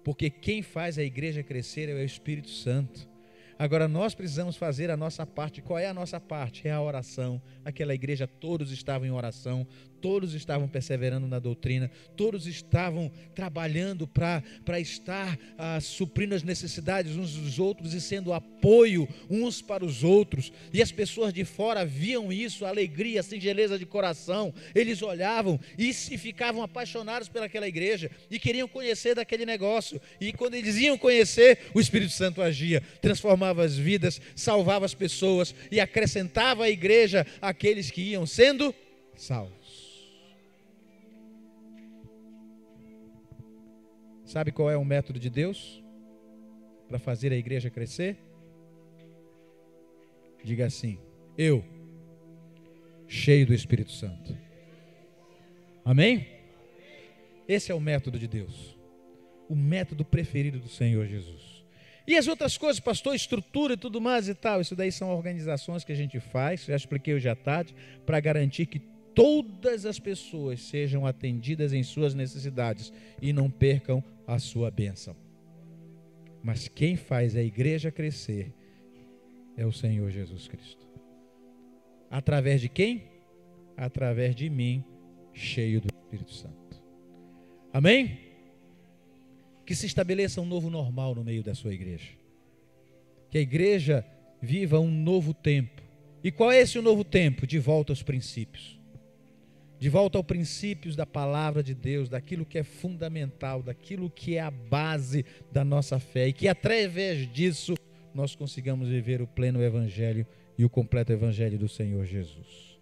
[SPEAKER 2] porque quem faz a igreja crescer é o Espírito Santo. Agora nós precisamos fazer a nossa parte. Qual é a nossa parte? É a oração. Aquela igreja, todos estavam em oração, todos estavam perseverando na doutrina, todos estavam trabalhando para estar suprindo as necessidades uns dos outros e sendo apoio uns para os outros. E as pessoas de fora viam isso, a alegria, a singeleza de coração. Eles olhavam e ficavam apaixonados pelaquela igreja e queriam conhecer daquele negócio. E quando eles iam conhecer, o Espírito Santo agia, transformava as vidas, salvava as pessoas e acrescentava à igreja aqueles que iam sendo salvos. Sabe qual é o método de Deus para fazer a igreja crescer? Diga assim: eu, cheio do Espírito Santo. Amém? Esse é o método de Deus, o método preferido do Senhor Jesus. E as outras coisas, pastor, estrutura e tudo mais e tal, isso daí são organizações que a gente faz, já expliquei hoje à tarde, para garantir que todas as pessoas sejam atendidas em suas necessidades e não percam a sua bênção. Mas quem faz a igreja crescer é o Senhor Jesus Cristo. Através de quem? Através de mim, cheio do Espírito Santo. Amém? Que se estabeleça um novo normal no meio da sua igreja. Que a igreja viva um novo tempo. E qual é esse novo tempo? De volta aos princípios. De volta aos princípios da palavra de Deus, daquilo que é fundamental, daquilo que é a base da nossa fé. E que através disso nós consigamos viver o pleno evangelho e o completo evangelho do Senhor Jesus.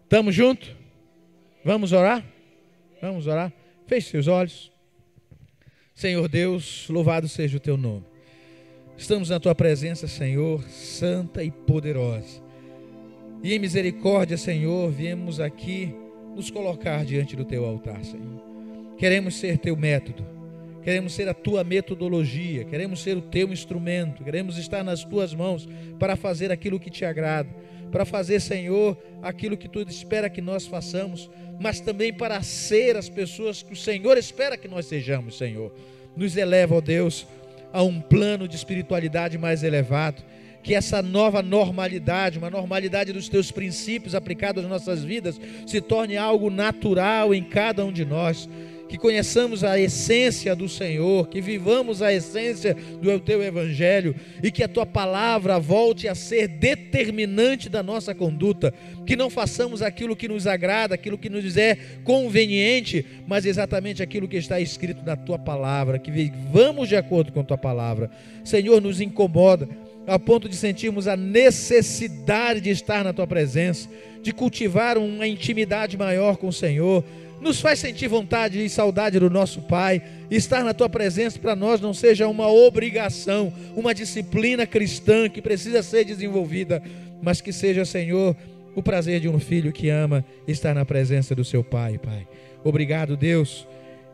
[SPEAKER 2] Estamos juntos? Vamos orar? Vamos orar? Feche seus olhos. Senhor Deus, louvado seja o teu nome. Estamos na tua presença, Senhor, santa e poderosa. E em misericórdia, Senhor, viemos aqui nos colocar diante do teu altar, Senhor. Queremos ser teu método, queremos ser a tua metodologia, queremos ser o teu instrumento, queremos estar nas tuas mãos para fazer aquilo que te agrada, para fazer, Senhor, aquilo que Tu espera que nós façamos, mas também para ser as pessoas que o Senhor espera que nós sejamos, Senhor. Nos eleva, ó Deus, a um plano de espiritualidade mais elevado, que essa nova normalidade, uma normalidade dos Teus princípios aplicados às nossas vidas, se torne algo natural em cada um de nós, que conheçamos a essência do Senhor, que vivamos a essência do Teu Evangelho e que a Tua palavra volte a ser determinante da nossa conduta, que não façamos aquilo que nos agrada, aquilo que nos é conveniente, mas exatamente aquilo que está escrito na Tua palavra, que vivamos de acordo com a Tua palavra. Senhor, nos incomoda a ponto de sentirmos a necessidade de estar na Tua presença, de cultivar uma intimidade maior com o Senhor. Nos faz sentir vontade e saudade do nosso Pai. Estar na Tua presença para nós não seja uma obrigação, uma disciplina cristã que precisa ser desenvolvida, mas que seja, Senhor, o prazer de um filho que ama estar na presença do seu Pai, Pai. Obrigado, Deus.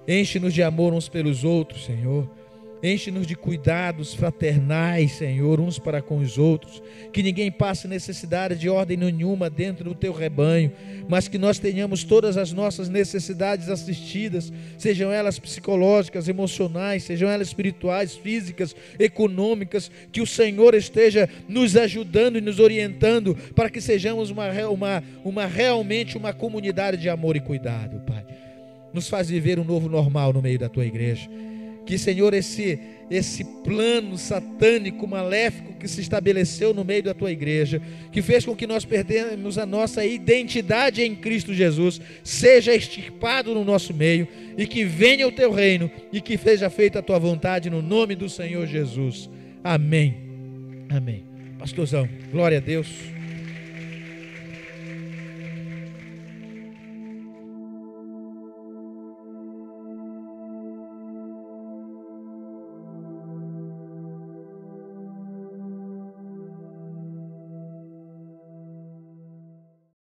[SPEAKER 2] Enche-nos de amor uns pelos outros, Senhor. Enche-nos de cuidados fraternais, Senhor, uns para com os outros, que ninguém passe necessidade de ordem nenhuma dentro do Teu rebanho, mas que nós tenhamos todas as nossas necessidades assistidas, sejam elas psicológicas, emocionais, sejam elas espirituais, físicas, econômicas, que o Senhor esteja nos ajudando e nos orientando para que sejamos realmente uma comunidade de amor e cuidado, Pai. Nos faz viver um novo normal no meio da Tua igreja. Que, Senhor, esse plano satânico, maléfico que se estabeleceu no meio da Tua igreja, que fez com que nós perdemos a nossa identidade em Cristo Jesus, seja extirpado no nosso meio, e que venha o Teu reino, e que seja feita a Tua vontade no nome do Senhor Jesus. Amém. Amém. Pastorzão, glória a Deus.